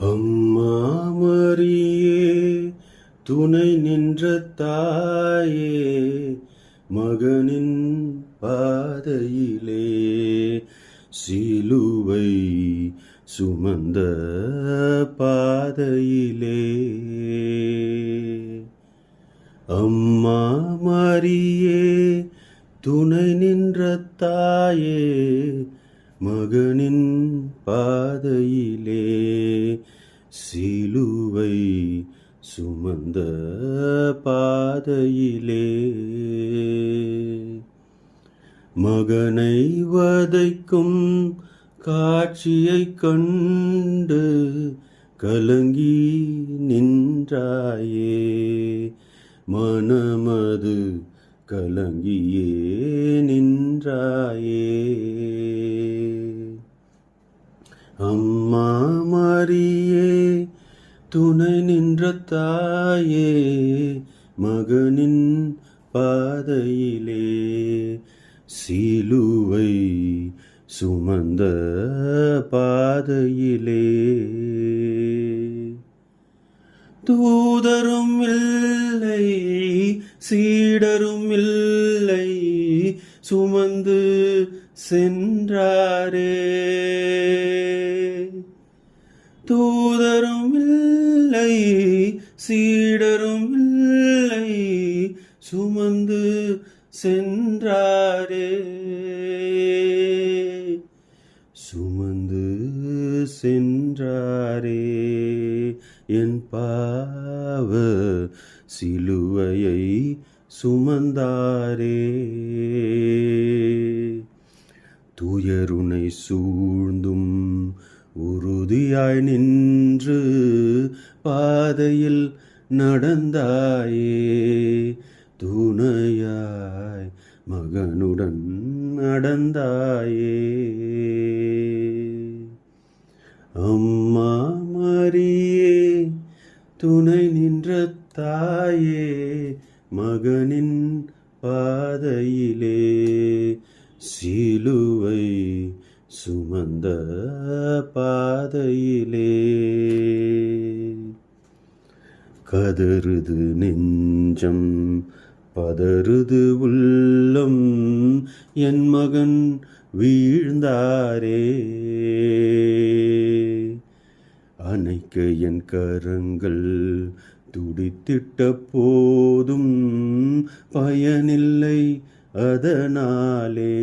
அம்மா மரியே துணை நின்ற தாயே, மகனின் பாதையிலே சிலுவை சுமந்த பாதையிலே. அம்மா மரியே துணை நின்ற தாயே, மகனின் பாதையிலே சிலுவை சுமந்த பாதையிலே. மகனை வதைக்கும் காட்சியைக் கண்டு கலங்கி நின்றாயே, மனமது கலங்கியே நின்றாயே. அம்மா மரியே துணை நின்ற தாயே, மகனின் பாதையிலே சிலுவை சுமந்த பாதையிலே. தூதரும் இல்லை சீடரும் இல்லை, சுமந்து சென்றாரே. தூதரும் இல்லை சீடரும் இல்லை, சுமந்து சென்றாரே. சுமந்து சென்றாரே என் பாவ சிலுவையை சுமந்தாரே. துயருனை சூழ்ந்தும் உறுதியாய் நின்று பாதையில் நடந்தாயே, துணையாய் மகனுடன் நடந்தாயே. அம்மா மரியே துணை நின்ற தாயே, மகனின் பாதையிலே சிலுவை சுமந்த பாதையிலே. கதறுது நெஞ்சம் பதறுது உள்ளம், என் மகன் வீழ்ந்தாரே. அணைக்க என் கரங்கள் துடித்திட்ட போதும் பயனில்லை அதனாலே.